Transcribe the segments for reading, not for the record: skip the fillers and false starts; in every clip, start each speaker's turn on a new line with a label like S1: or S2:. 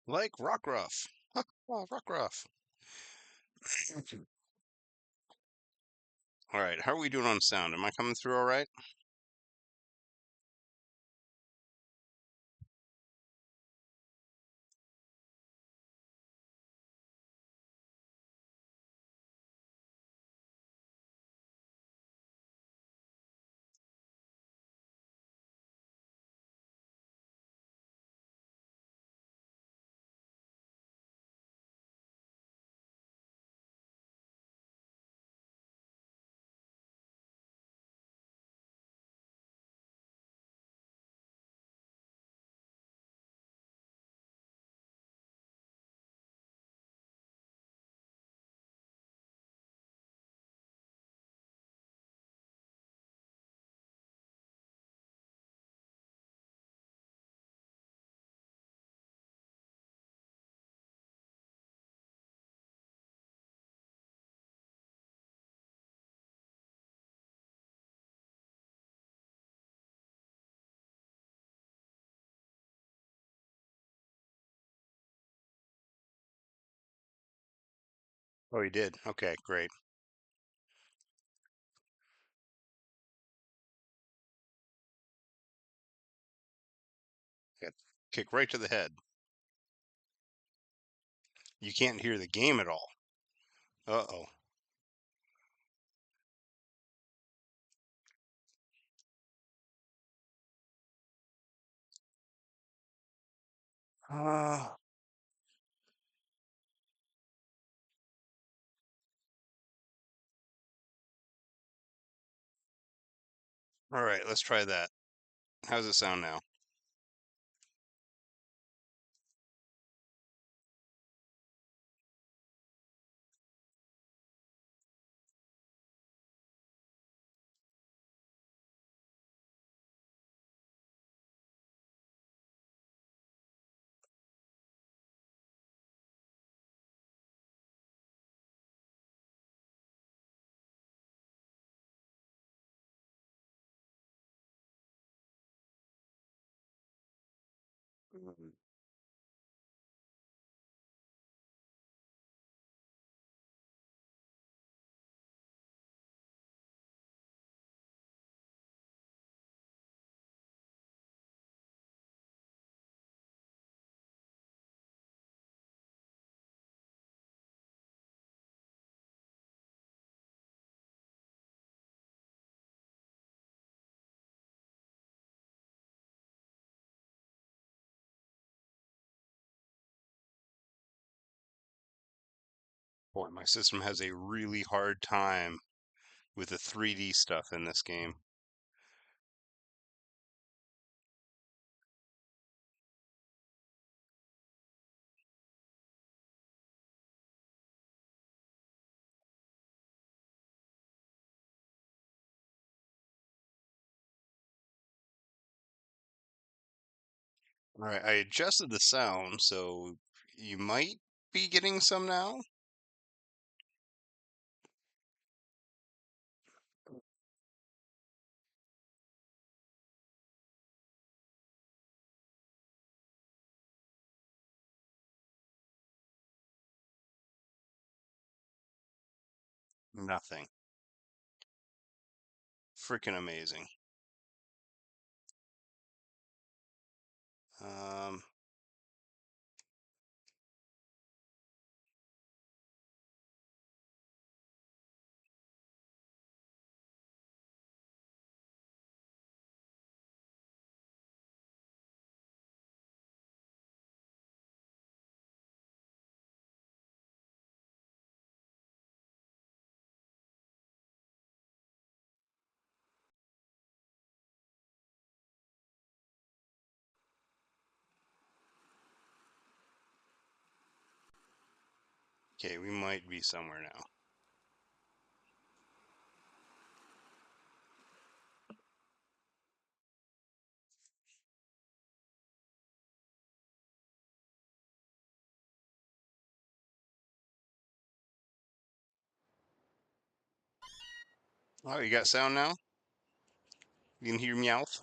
S1: Like Rockruff. Oh, Rockruff. All right, how are we doing on sound? Am I coming through all right? Oh, you did? Okay, great. Yeah, kick right to the head. You can't hear the game at all. Uh-oh. Uh, all right, let's try that. How's it sound now? Mm. Boy, my system has a really hard time with the 3D stuff in this game. All right, I adjusted the sound, so you might be getting some now. Nothing. Freaking amazing. Um, okay, we might be somewhere now. Oh, you got sound now? You can hear Meowth?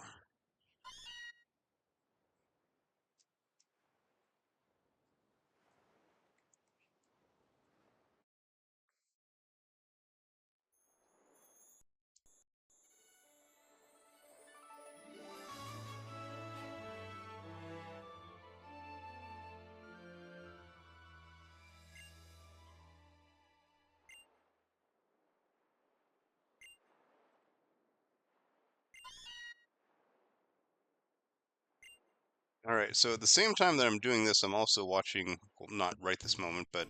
S1: Alright, so at the same time that I'm doing this, I'm also watching, well, not right this moment, but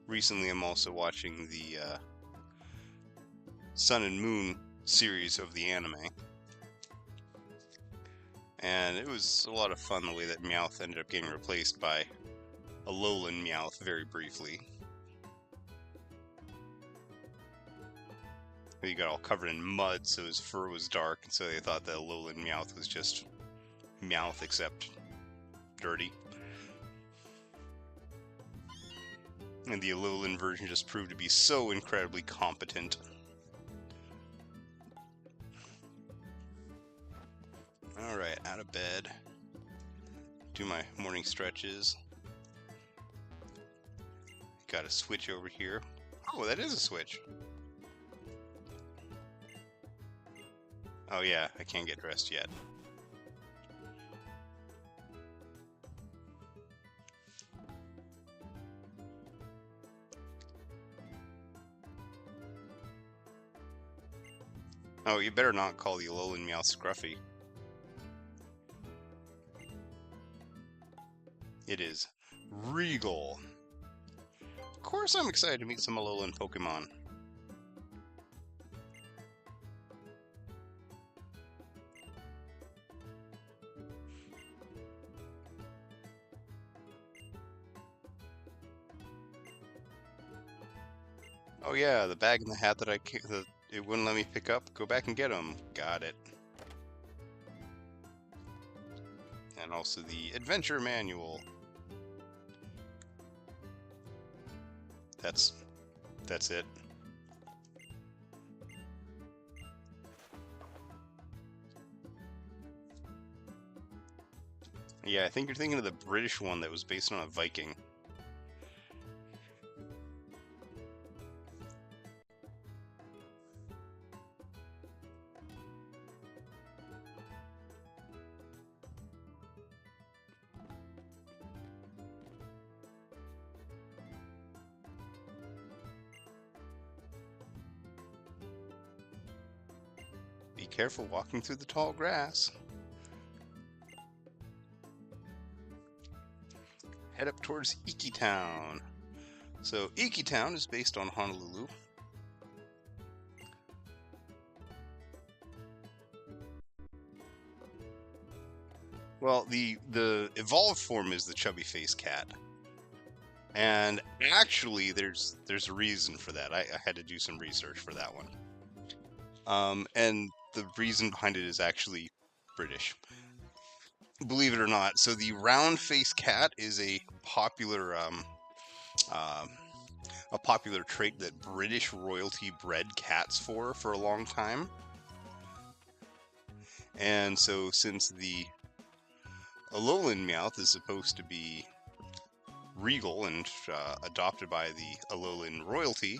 S1: recently I'm also watching the Sun and Moon series of the anime. And it was a lot of fun the way that Meowth ended up getting replaced by Alolan Meowth very briefly. He got all covered in mud, so his fur was dark, and so they thought that Alolan Meowth was just Meowth except dirty. And the Alolan version just proved to be so incredibly competent. Alright, out of bed. Do my morning stretches. Got a switch over here. Oh, that is a switch. Oh yeah, I can't get dressed yet. Oh, you better not call the Alolan Meowth scruffy. It is regal. Of course I'm excited to meet some Alolan Pokemon. Oh yeah, the bag and the hat that it wouldn't let me pick up. Go back and get them. Got it. And also the adventure manual. That's it. Yeah, I think you're thinking of the British one that was based on a Viking. Be careful walking through the tall grass. Head up towards Iki Town. So Iki Town is based on Honolulu. Well, the evolved form is the chubby faced cat. And actually there's a reason for that. I had to do some research for that one. And the reason behind it is actually British. Believe it or not. So the round-faced cat is a popular trait that British royalty bred cats for a long time. And so since the Alolan Meowth is supposed to be regal and adopted by the Alolan royalty,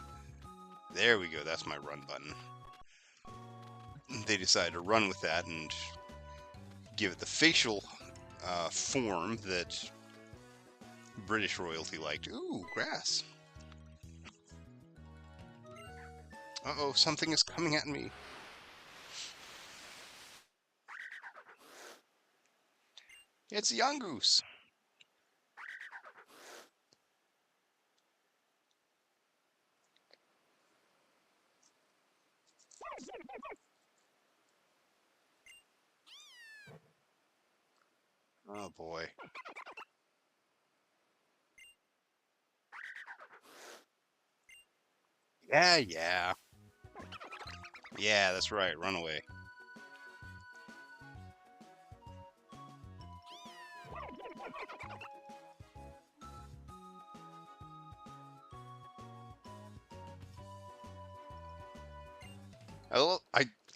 S1: there we go, that's my run button. They decided to run with that and give it the facial form that British royalty liked. Ooh, grass. Uh-oh, something is coming at me. It's Yungoos. Oh boy. Yeah. Yeah, that's right. Run away.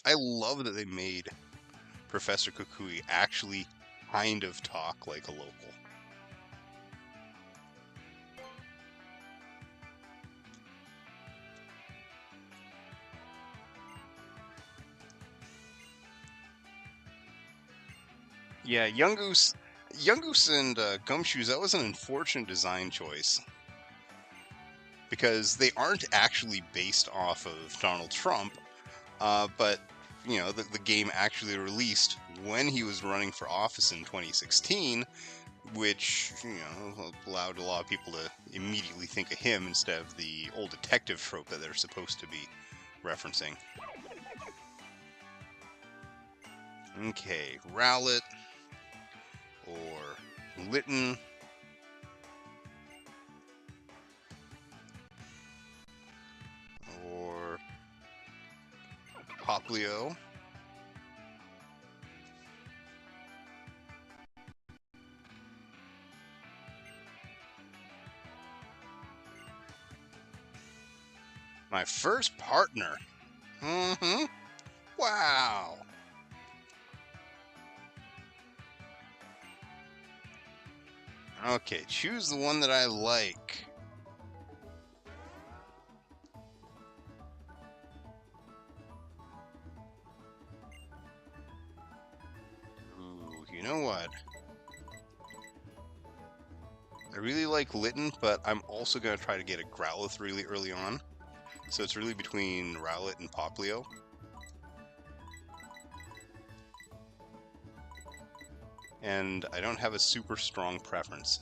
S1: I love that they made Professor Kukui actually kind of talk like a local. Yeah, Yungoos and Gumshoes, that was an unfortunate design choice. Because they aren't actually based off of Donald Trump, but, you know, the game actually released when he was running for office in 2016, which, you know, allowed a lot of people to immediately think of him instead of the old detective trope that they're supposed to be referencing. Okay, Rowlet or Litten. Or Poplio. My first partner. Mm-hmm. Wow. Okay, choose the one that I like. Ooh, you know what? I really like Litten, but I'm also going to try to get a Growlithe really early on. So it's really between Rowlet and Poplio. And I don't have a super strong preference.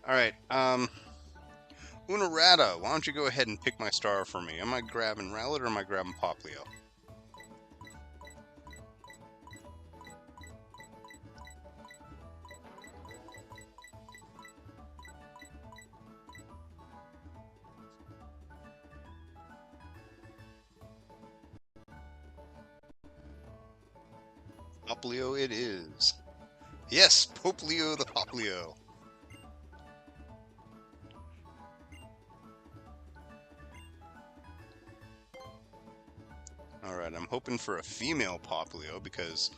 S1: Alright, Unarada, why don't you go ahead and pick my star for me? Am I grabbing Rowlet or am I grabbing Poplio? Poplio it is. Yes, Poplio the Poplio. Alright, I'm hoping for a female Poplio because,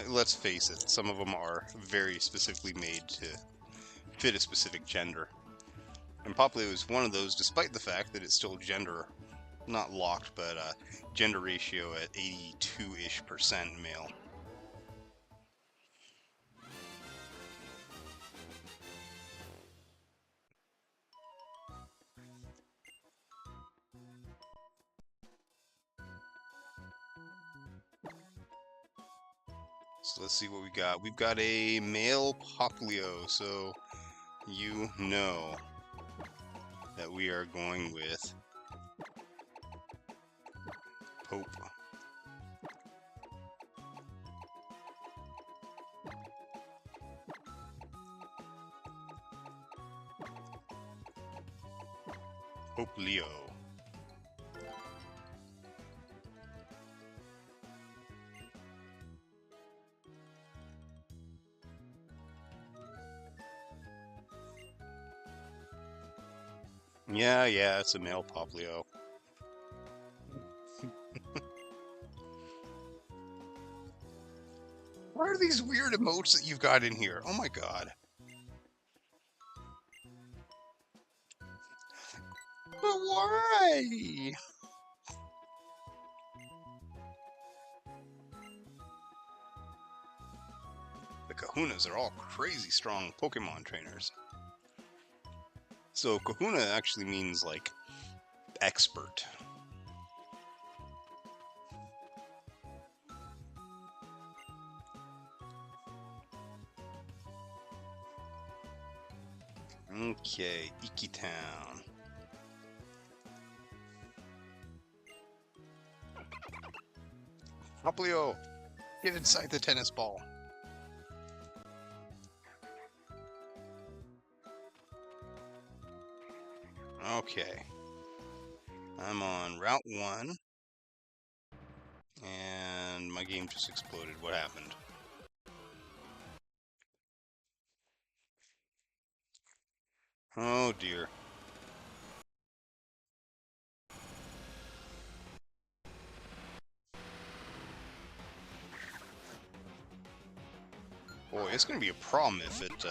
S1: let's face it, some of them are very specifically made to fit a specific gender. And Poplio is one of those, despite the fact that it's still gender, not locked, but gender ratio at 82-ish% male. So let's see what we got. We've got a male Poplio, so you know that we are going with Pope. Poplio. Yeah, it's a male Poplio. What are these weird emotes that you've got in here? Oh my god. But why? The Kahunas are all crazy strong Pokemon trainers. So Kahuna actually means, like, expert. Okay, Iki Town. Poplio, get inside the tennis ball. Okay. I'm on Route 1. And my game just exploded. What happened? Oh dear. Boy, it's gonna be a problem if it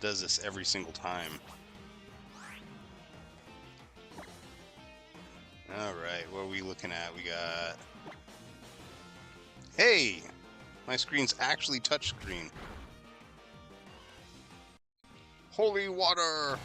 S1: does this every single time. Alright, what are we looking at? We got... Hey! My screen's actually touchscreen. Holy water!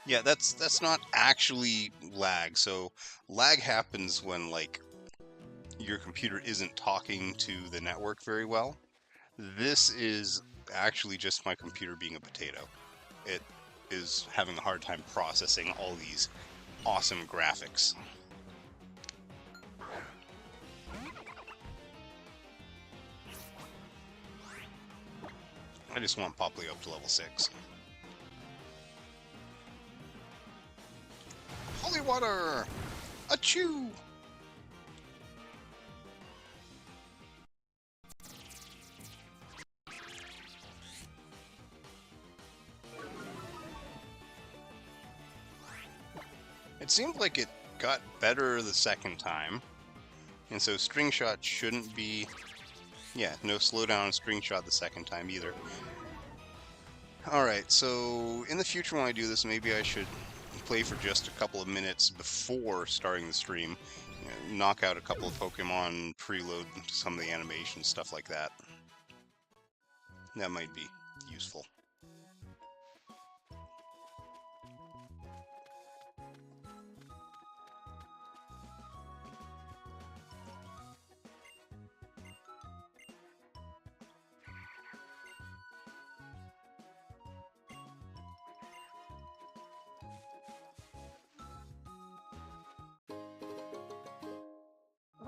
S1: Yeah, that's not actually lag. So lag happens when like your computer isn't talking to the network very well. This is actually just my computer being a potato. It is having a hard time processing all these awesome graphics. I just want Poplio up to level 6. Holy water! Achoo! It seemed like it got better the second time, and so string shot shouldn't be... Yeah, no slowdown string shot the second time either. Alright, so in the future when I do this, maybe I should play for just a couple of minutes before starting the stream. You know, knock out a couple of Pokemon, preload some of the animations, stuff like that. That might be useful.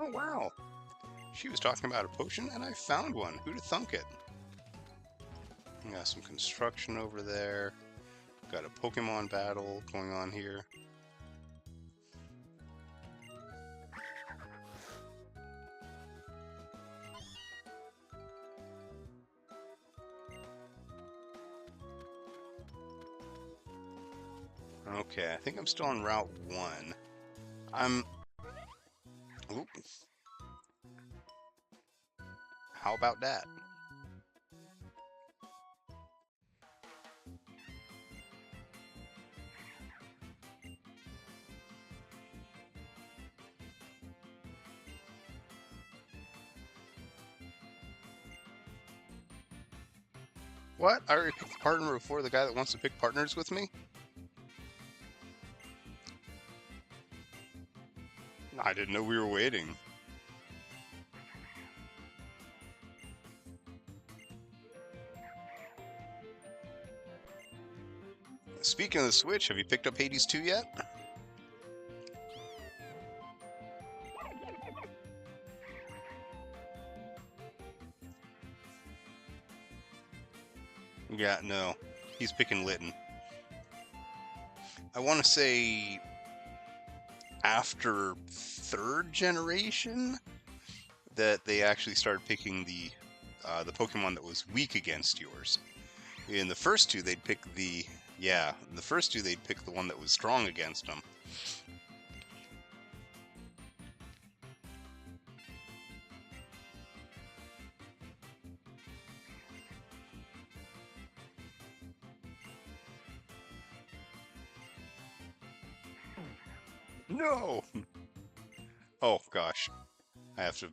S1: Oh wow! She was talking about a potion, and I found one. Who'd have thunk it? Got some construction over there. Got a Pokemon battle going on here. Okay, I think I'm still on Route 1. Oop. How about that? What? I already picked a partner before the guy that wants to pick partners with me? I didn't know we were waiting. Speaking of the Switch, have you picked up Hades 2 yet? Yeah, no. He's picking Litten. I want to say after 3rd generation that they actually started picking the Pokemon that was weak against yours. In the first two, they'd pick the first two they'd pick the one that was strong against them. No! Oh gosh, I have to.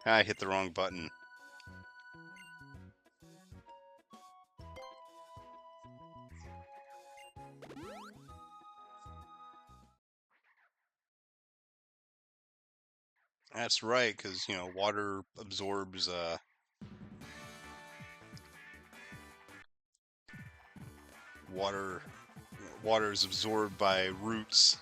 S1: I hit the wrong button. That's right, because, you know, water absorbs, water is absorbed by roots.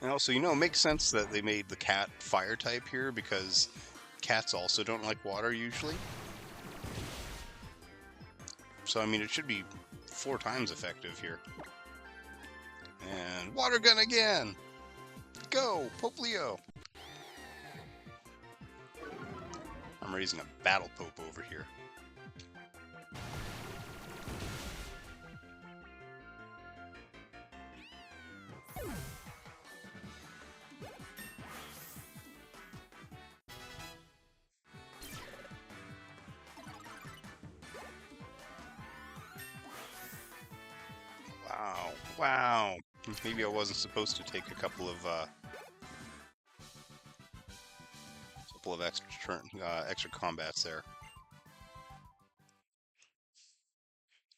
S1: And also, you know, it makes sense that they made the cat fire type here, because cats also don't like water usually. So, I mean, it should be 4 times effective here. And water gun again! Go, Poplio! I'm raising a battle pope over here. Wow. Maybe I wasn't supposed to take a couple of extra combats there.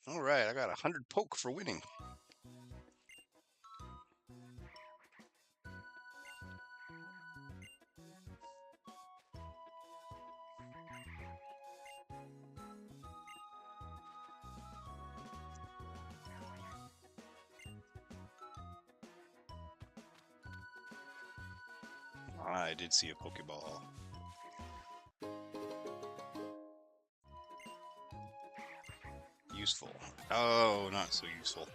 S1: All right, I got 100 poke for winning. I did see a Pokeball. Useful. Oh, not so useful.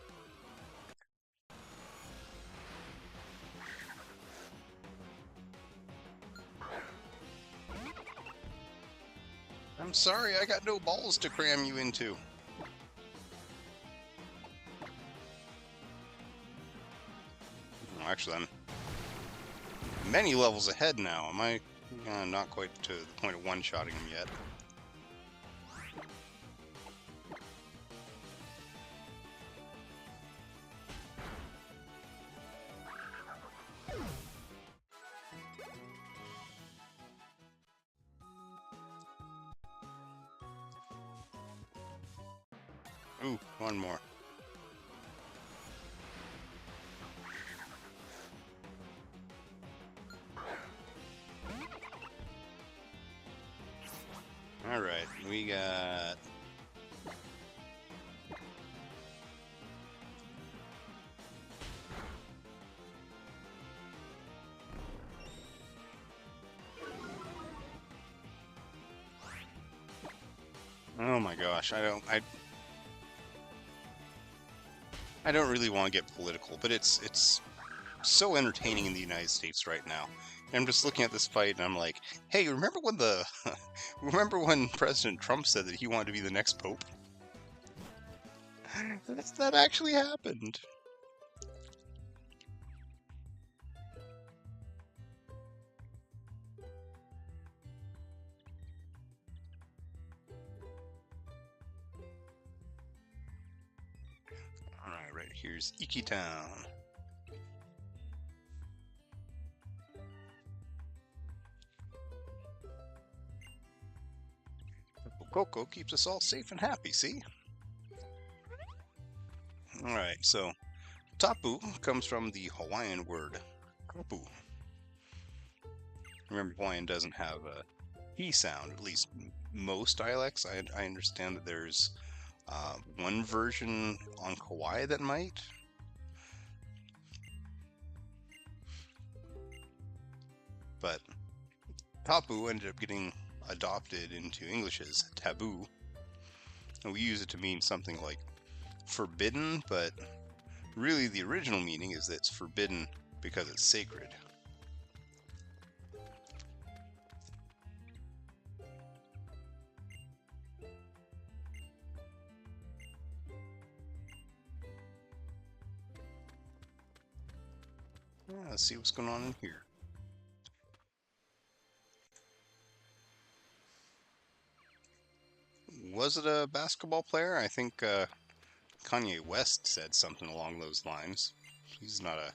S1: I'm sorry, I got no balls to cram you into. Actually, I'm many levels ahead now. Am I not quite to the point of one-shotting him yet? Ooh, one more. Alright, we got... Oh my gosh, I don't really want to get political, but it's so entertaining in the United States right now. And I'm just looking at this fight and I'm like, hey, remember when remember when President Trump said that he wanted to be the next pope? That actually happened. Alright, right here's Iki Town. Coco keeps us all safe and happy, see? Alright, so tapu comes from the Hawaiian word kapu. Remember, Hawaiian doesn't have a P sound, at least most dialects. I understand that there's one version on Kauai that might. But tapu ended up getting adopted into English as taboo. And we use it to mean something like forbidden, but really the original meaning is that it's forbidden because it's sacred. Yeah, let's see what's going on in here. Was it a basketball player? I think Kanye West said something along those lines. He's not a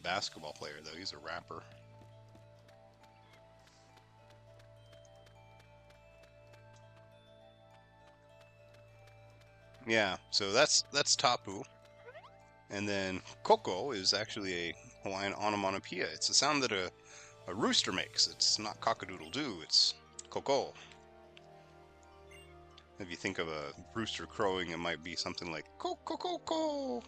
S1: basketball player, though. He's a rapper. Yeah, so that's tapu. And then koko is actually a Hawaiian onomatopoeia. It's a sound that a rooster makes. It's not cock-a-doodle-doo, it's koko. If you think of a rooster crowing, it might be something like ko-ko-ko-ko.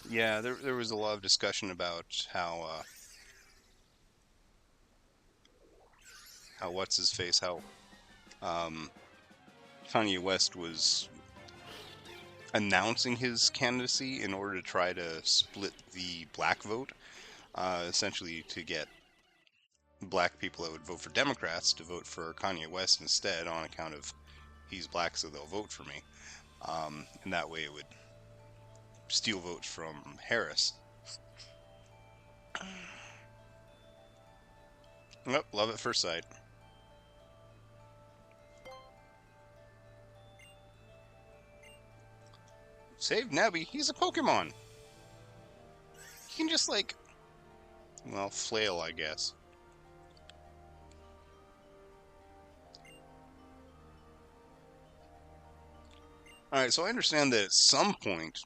S1: Yeah, there was a lot of discussion about how what's his face, how um, Kanye West was announcing his candidacy in order to try to split the black vote, essentially to get black people that would vote for Democrats to vote for Kanye West instead on account of he's black, so they'll vote for me. And that way it would steel votes from Harris. Yep, love at first sight. Save Nebby, he's a Pokemon. He can just like, well, flail, I guess. Alright, so I understand that at some point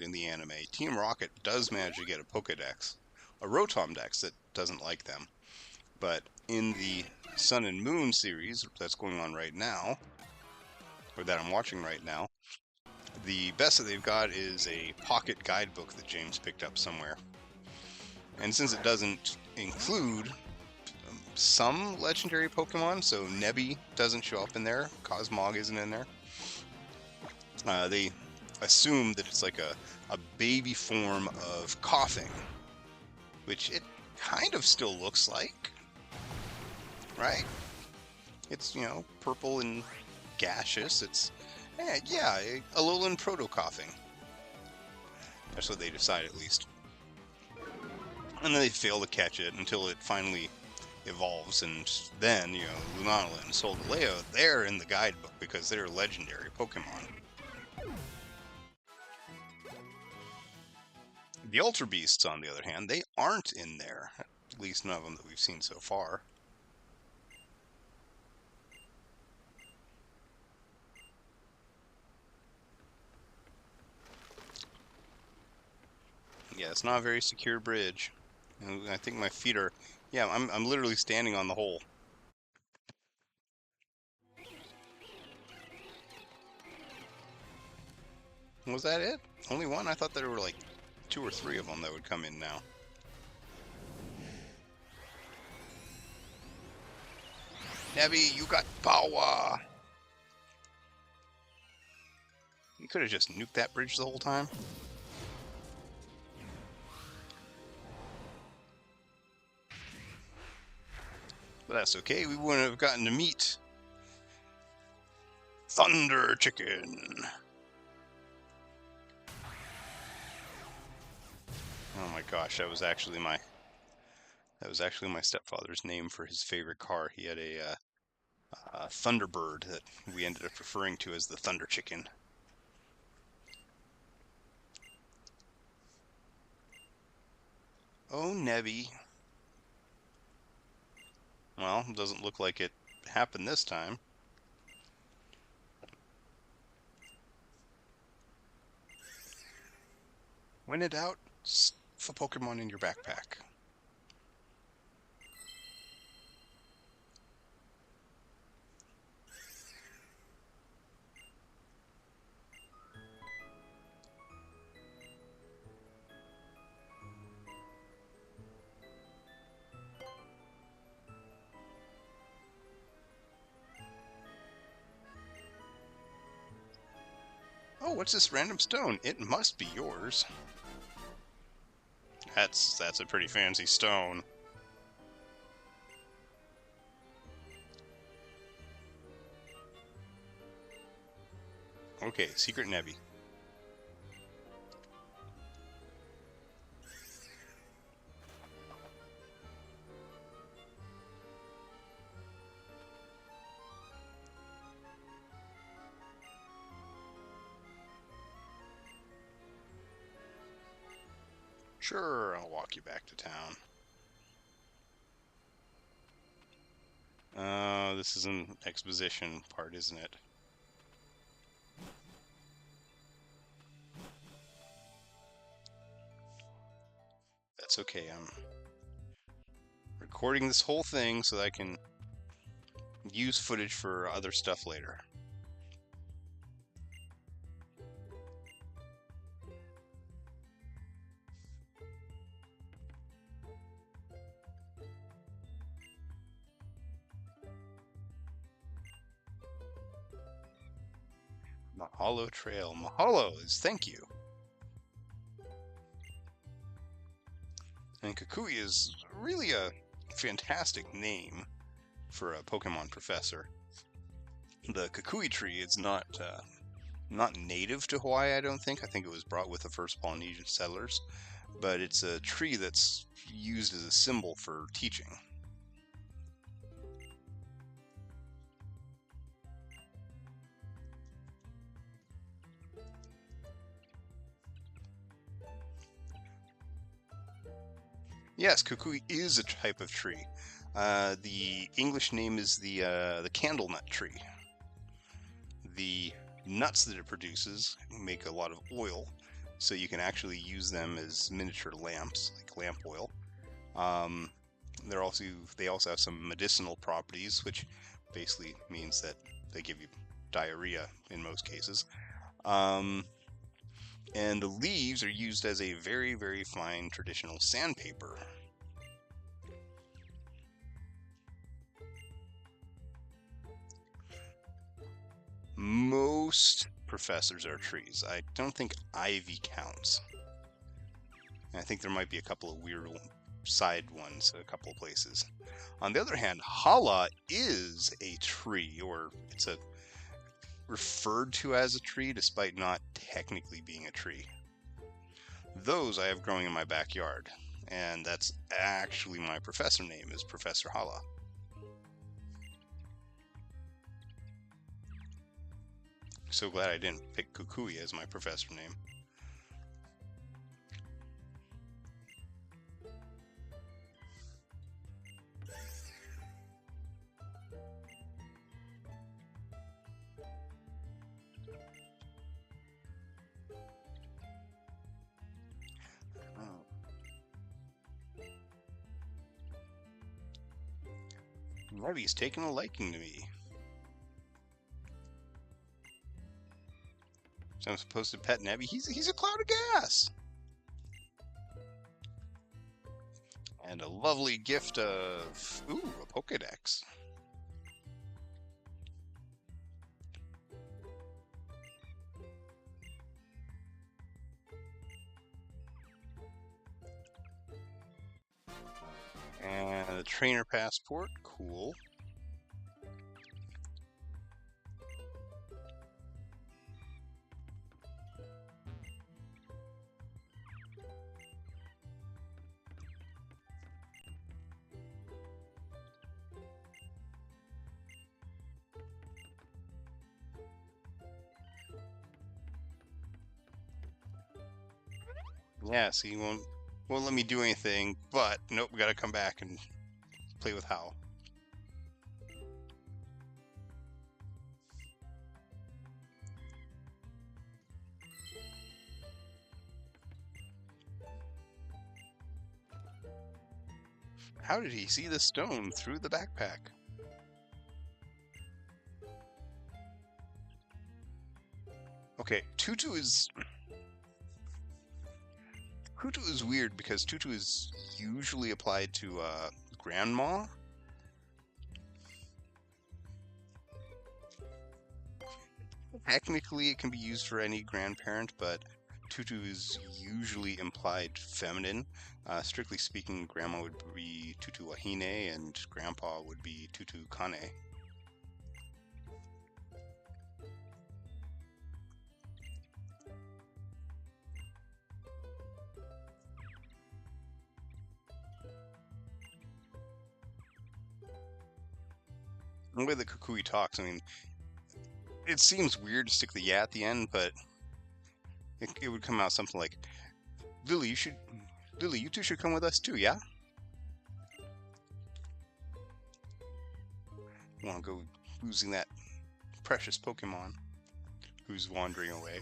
S1: in the anime, Team Rocket does manage to get a Pokedex. A Rotom Dex that doesn't like them. But in the Sun and Moon series that's going on right now, or that I'm watching right now, the best that they've got is a pocket guidebook that James picked up somewhere. And since it doesn't include some legendary Pokemon, so Nebby doesn't show up in there, Cosmog isn't in there, they assume that it's like a baby form of Coughing, which it kind of still looks like, right? It's, you know, purple and gaseous. It's, yeah, Alolan Proto-Coughing. That's what they decide, at least. And then they fail to catch it until it finally evolves, and then, you know, Lunala and Solgaleo, they're in the guidebook because they're legendary Pokemon. The Ultra Beasts, on the other hand, they aren't in there. At least none of them that we've seen so far. Yeah, it's not a very secure bridge. And I think my feet are... Yeah, I'm literally standing on the hole. Was that it? Only one? I thought there were like 2 or 3 of them that would come in now. Nebby, you got power! You could have just nuked that bridge the whole time. But that's okay, we wouldn't have gotten to meet Thunder Chicken. Oh my gosh, that was actually my stepfather's name for his favorite car. He had a Thunderbird that we ended up referring to as the Thunder Chicken. Oh, Nebby. Well, doesn't look like it happened this time. When in doubt, stuff a Pokemon in your backpack. Oh, what's this random stone? It must be yours. That's a pretty fancy stone. Okay, Secret Nebby. Sure, I'll walk you back to town. This is an exposition part, isn't it? That's okay, I'm recording this whole thing so that I can use footage for other stuff later. Mahalo Trail. Mahalo is thank you. And Kukui is really a fantastic name for a Pokemon professor. The Kukui tree is not Not native to Hawaii, I don't think. I think it was brought with the first Polynesian settlers. But it's a tree that's used as a symbol for teaching. Yes, kukui is a type of tree. The English name is the candle nut tree. The nuts that it produces make a lot of oil, so you can actually use them as miniature lamps, like lamp oil. They also have some medicinal properties, which basically means that they give you diarrhea in most cases. And the leaves are used as a very, very fine traditional sandpaper. Most professors are trees. I don't think ivy counts. I think there might be a couple of weird side ones, a couple of places. On the other hand, hala is a tree, or it's referred to as a tree despite not technically being a tree. Those I have growing in my backyard, and that's actually my professor name is Professor Hala. So glad I didn't pick Kukui as my professor name. Nevy's taken a liking to me. So I'm supposed to pet Nevy? He's a cloud of gas! And a lovely gift of... Ooh, a Pokedex. And a trainer passport, cool. Yeah, see, won't let me do anything, but nope, we gotta come back and play with Hal. How did he see the stone through the backpack? Okay, Tutu is weird because Tutu is usually applied to grandma. Technically, it can be used for any grandparent, but Tutu is usually implied feminine. Strictly speaking, grandma would be Tutu Wahine and grandpa would be Tutu Kane. The way the Kukui talks, I mean, it seems weird to stick the yeah at the end, but it would come out something like, Lillie, you two should come with us too, yeah? Want to go losing that precious Pokemon who's wandering away.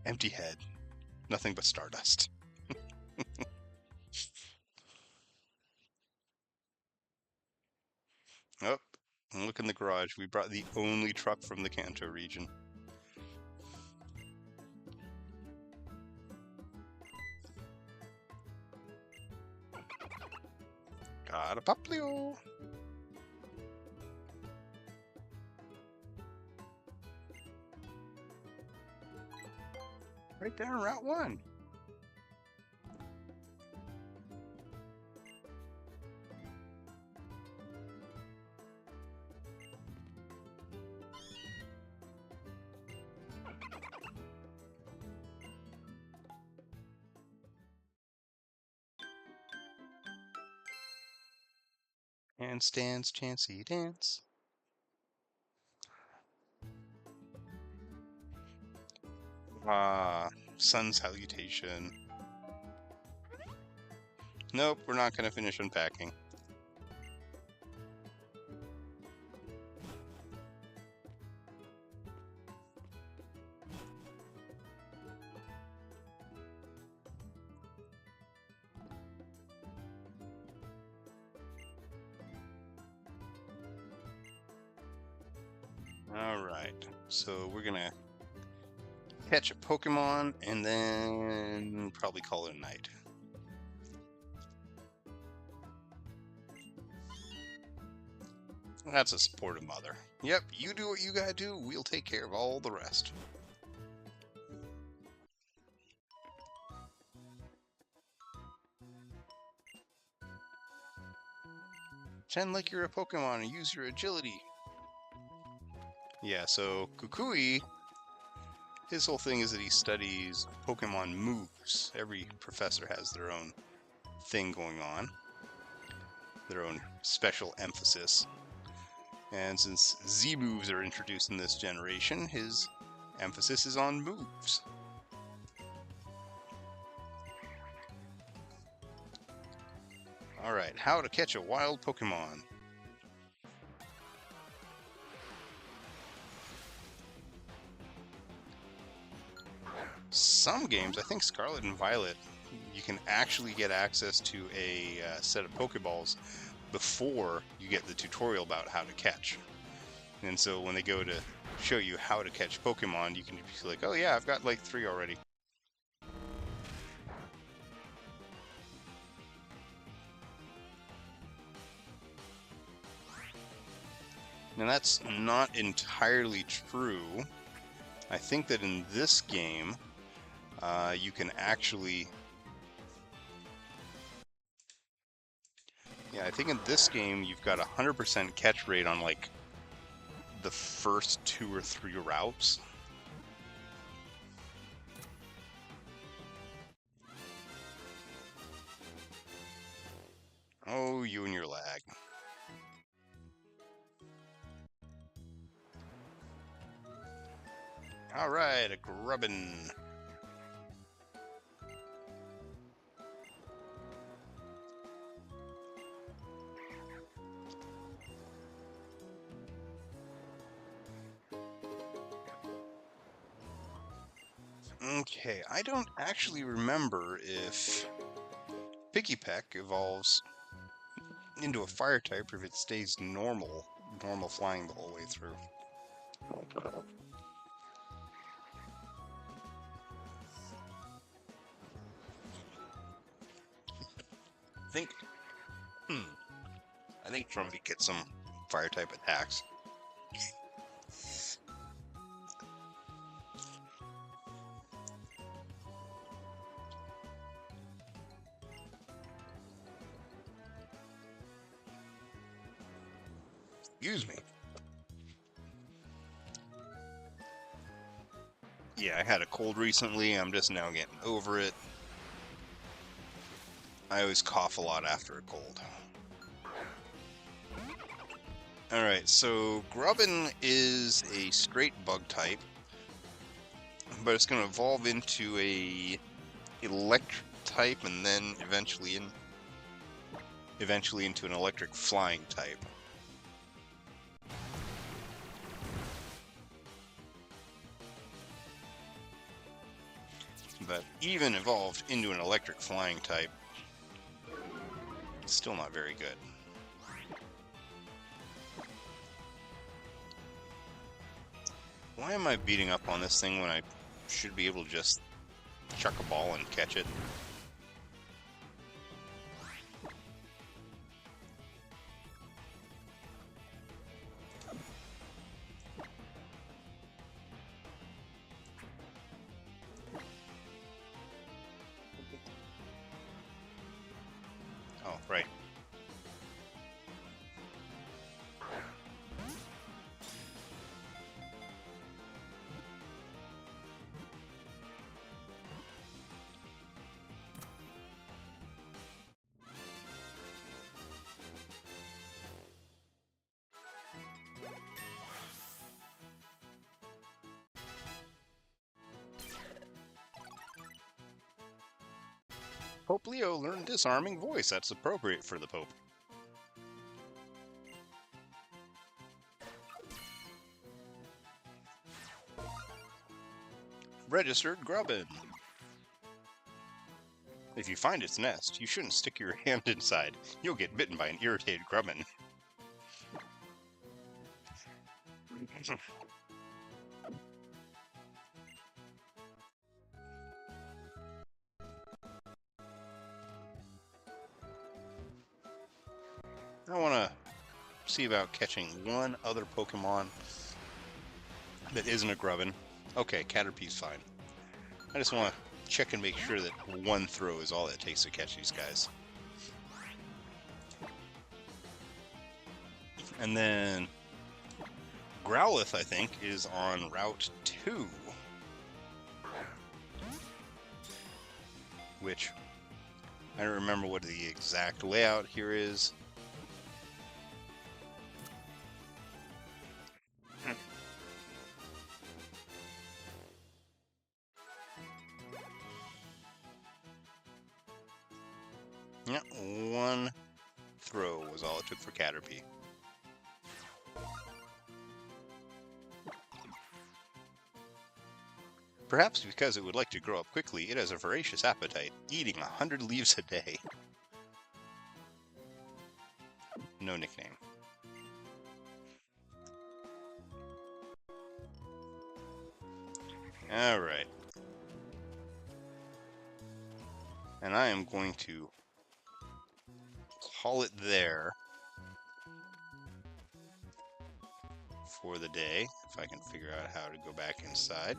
S1: Empty head. Nothing but stardust. Oh, and look in the garage. We brought the only truck from the Kanto region. Got a Poplio! Right there in Route 1. Handstands, chancy dance. Sun salutation. Nope, we're not gonna finish unpacking. Alright, so we're gonna catch a Pokemon and then probably call it a night. That's a supportive mother. Yep, you do what you gotta do, we'll take care of all the rest. Pretend like you're a Pokemon and use your agility. Yeah, so Kukui, his whole thing is that he studies Pokemon moves. Every professor has their own thing going on, their own special emphasis. And since Z moves are introduced in this generation, his emphasis is on moves. Alright, how to catch a wild Pokemon. Some games, I think Scarlet and Violet, you can actually get access to a set of Pokeballs before you get the tutorial about how to catch. And so when they go to show you how to catch Pokemon, you can be like, oh yeah, I've got like 3 already. Now that's not entirely true. I think that in this game, you can actually... Yeah, I think in this game you've got 100% catch rate on like the first 2 or 3 routes. Oh, you and your lag. Alright, a Grubbin. Okay, I don't actually remember if Pikipek evolves into a fire type or if it stays normal flying the whole way through. I think Trumby gets some fire type attacks. Excuse me. Yeah, I had a cold recently. I'm just now getting over it. I always cough a lot after a cold. Alright, so Grubbin is a straight bug type, but it's going to evolve into a electric type and then eventually into an electric flying type. But even evolved into an electric flying type, still not very good. Why am I beating up on this thing when I should be able to just chuck a ball and catch it? Oh, right. Pope Leo learned disarming voice. That's appropriate for the Pope. Registered Grubbin. If you find its nest, you shouldn't stick your hand inside. You'll get bitten by an irritated Grubbin. I want to see about catching one other Pokemon that isn't a Grubbin. Okay, Caterpie's fine. I just want to check and make sure that one throw is all it takes to catch these guys. And then Growlithe, I think, is on Route 2. Which, I don't remember what the exact layout here is. Yeah, one throw was all it took for Caterpie. Perhaps because it would like to grow up quickly, it has a voracious appetite, eating 100 leaves a day. No nickname. Alright. And I am going to call it there for the day, if I can figure out how to go back inside.